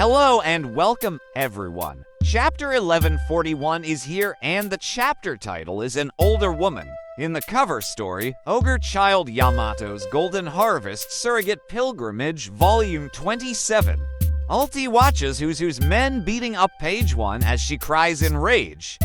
Hello and welcome, everyone. Chapter 1141 is here, and the chapter title is An Older Woman. In the cover story, Ogre Child Yamato's Golden Harvest Surrogate Pilgrimage, Volume 27. Ulti watches who's men beating up page 1 as she cries in rage.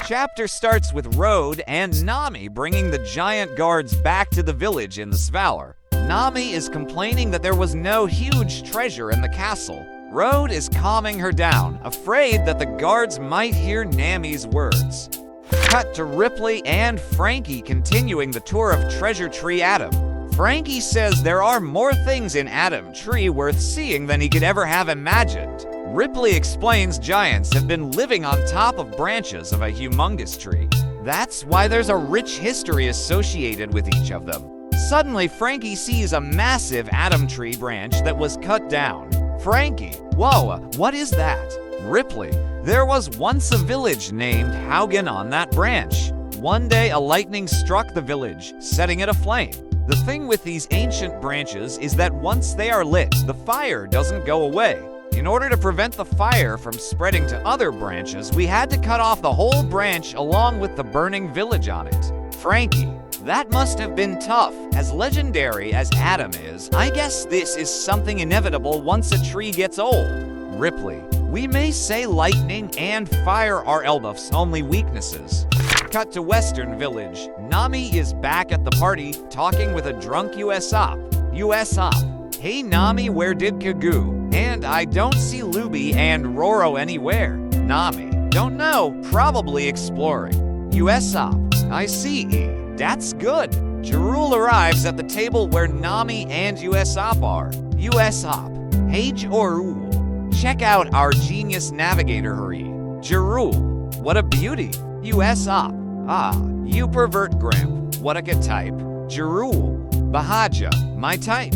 Chapter starts with Road and Nami bringing the giant guards back to the village in the Svalor. Nami is complaining that there was no huge treasure in the castle. Road is calming her down, afraid that the guards might hear Nami's words. Cut to Ripley and Frankie continuing the tour of Treasure Tree Adam. Frankie says there are more things in Adam Tree worth seeing than he could ever have imagined. Ripley explains giants have been living on top of branches of a humongous tree. That's why there's a rich history associated with each of them. Suddenly, Frankie sees a massive Adam Tree branch that was cut down. Frankie, whoa, what is that? Ripley, there was once a village named Haugen on that branch. One day a lightning struck the village, setting it aflame. The thing with these ancient branches is that once they are lit, the fire doesn't go away. In order to prevent the fire from spreading to other branches, we had to cut off the whole branch along with the burning village on it. Frankie, that must have been tough. As legendary as Adam is, I guess this is something inevitable once a tree gets old. Ripley, we may say lightning and fire are Elbaf's only weaknesses. Cut to Western Village. Nami is back at the party, talking with a drunk Usopp. Usopp, hey Nami, where did Kagu? And I don't see Luby and Roro anywhere. Nami, don't know, probably exploring. Usopp, I see. That's good. Jarul arrives at the table where Nami and Usopp are. Usopp, hey Jarul, check out our genius navigator hurry. Jarul, what a beauty. Usopp, ah, you pervert Grimp, what a good type. Jarul, Bahaja, my type.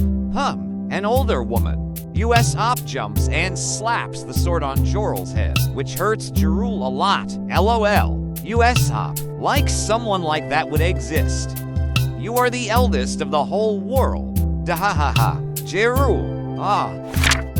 An older woman. Usopp jumps and slaps the sword on Jorul's head, which hurts Jarul a lot. LOL. Usopp, like someone like that would exist. You are the eldest of the whole world. Dahahaha. Jarul. Ah.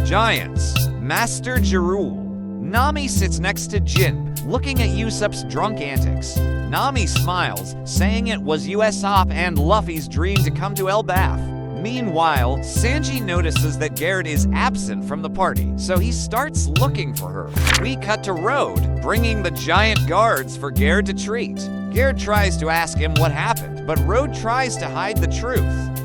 Giants. Master Jarul. Nami sits next to Jin, looking at Usopp's drunk antics. Nami smiles, saying it was Usopp and Luffy's dream to come to Elbaf. Meanwhile, Sanji notices that Garrett is absent from the party, so he starts looking for her. We cut to Road, bringing the giant guards for Garrett to treat. Garrett tries to ask him what happened, but Road tries to hide the truth.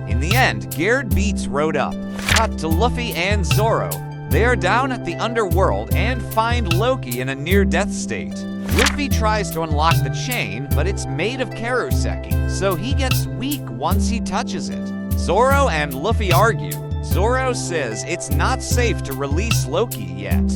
In the end, Garrett beats Road up. Cut to Luffy and Zoro. They are down at the underworld and find Loki in a near-death state. Luffy tries to unlock the chain, but it's made of Karoseki, so he gets weak once he touches it. Zoro and Luffy argue. Zoro says it's not safe to release Loki yet.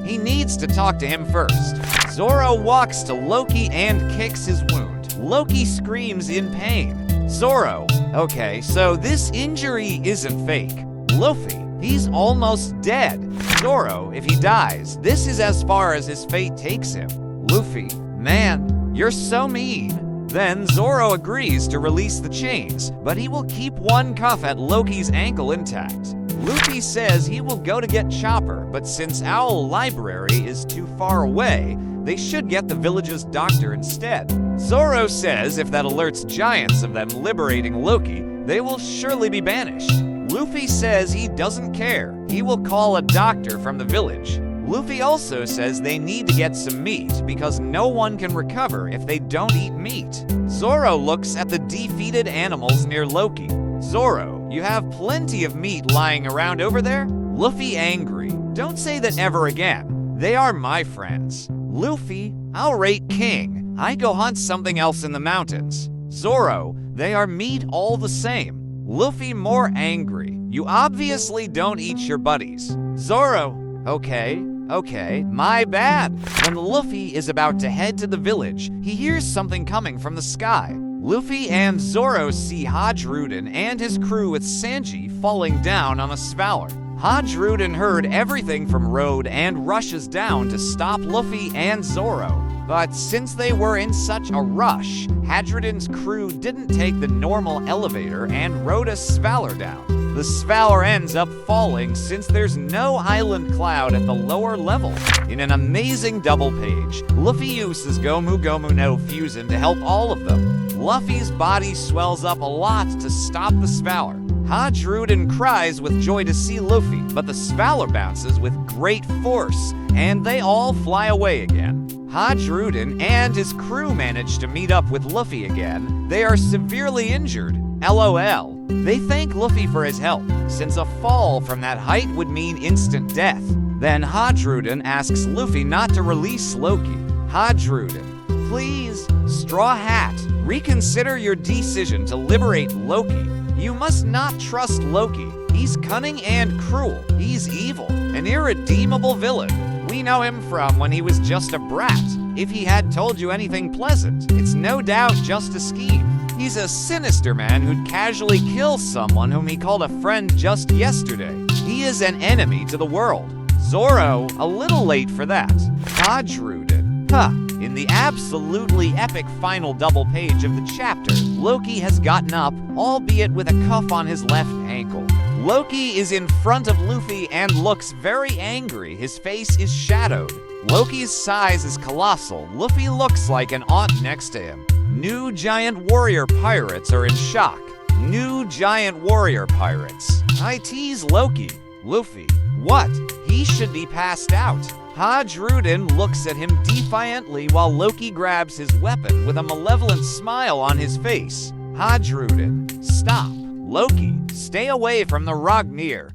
He needs to talk to him first. Zoro walks to Loki and kicks his wound. Loki screams in pain. Zoro, okay, so this injury isn't fake. Luffy, he's almost dead. Zoro, if he dies, this is as far as his fate takes him. Luffy, man, you're so mean. Then Zoro agrees to release the chains, but he will keep one cuff at Loki's ankle intact. Luffy says he will go to get Chopper, but since Owl Library is too far away, they should get the village's doctor instead. Zoro says if that alerts giants of them liberating Loki, they will surely be banished. Luffy says he doesn't care. He will call a doctor from the village. Luffy also says they need to get some meat because no one can recover if they don't eat meat. Zoro looks at the defeated animals near Loki. Zoro, you have plenty of meat lying around over there? Luffy angry. Don't say that ever again. They are my friends. Luffy, I'll rate king. I go hunt something else in the mountains. Zoro, they are meat all the same. Luffy more angry. You obviously don't eat your buddies. Zoro, Okay, my bad. When Luffy is about to head to the village, he hears something coming from the sky. Luffy and Zoro see Hodgeruden and his crew with Sanji falling down on a Svalor. Hodgeruden heard everything from Road and rushes down to stop Luffy and Zoro. But since they were in such a rush, Hadrian's crew didn't take the normal elevator and rode a Svalor down. The Svalor ends up falling since there's no island cloud at the lower level. In an amazing double page, Luffy uses Gomu Gomu no Fusion to help all of them. Luffy's body swells up a lot to stop the Svalor. Hadruden cries with joy to see Luffy, but the Svalor bounces with great force, and they all fly away again. Hadruden and his crew manage to meet up with Luffy again. They are severely injured. LOL. They thank Luffy for his help, since a fall from that height would mean instant death. Then Hadruden asks Luffy not to release Loki. Hadruden, please, Straw Hat, reconsider your decision to liberate Loki. You must not trust Loki. He's cunning and cruel. He's evil, an irredeemable villain. We know him from when he was just a brat. If he had told you anything pleasant, it's no doubt just a scheme. He's a sinister man who'd casually kill someone whom he called a friend just yesterday. He is an enemy to the world. Zoro, a little late for that. Hadruden. In the absolutely epic final double page of the chapter, Loki has gotten up, albeit with a cuff on his left ankle. Loki is in front of Luffy and looks very angry. His face is shadowed. Loki's size is colossal. Luffy looks like an aunt next to him. New giant warrior pirates are in shock. New giant warrior pirates. I tease Loki. Luffy. What? He should be passed out. Hadruden looks at him defiantly while Loki grabs his weapon with a malevolent smile on his face. Hadruden. Stop. Loki, stay away from the Ragnir.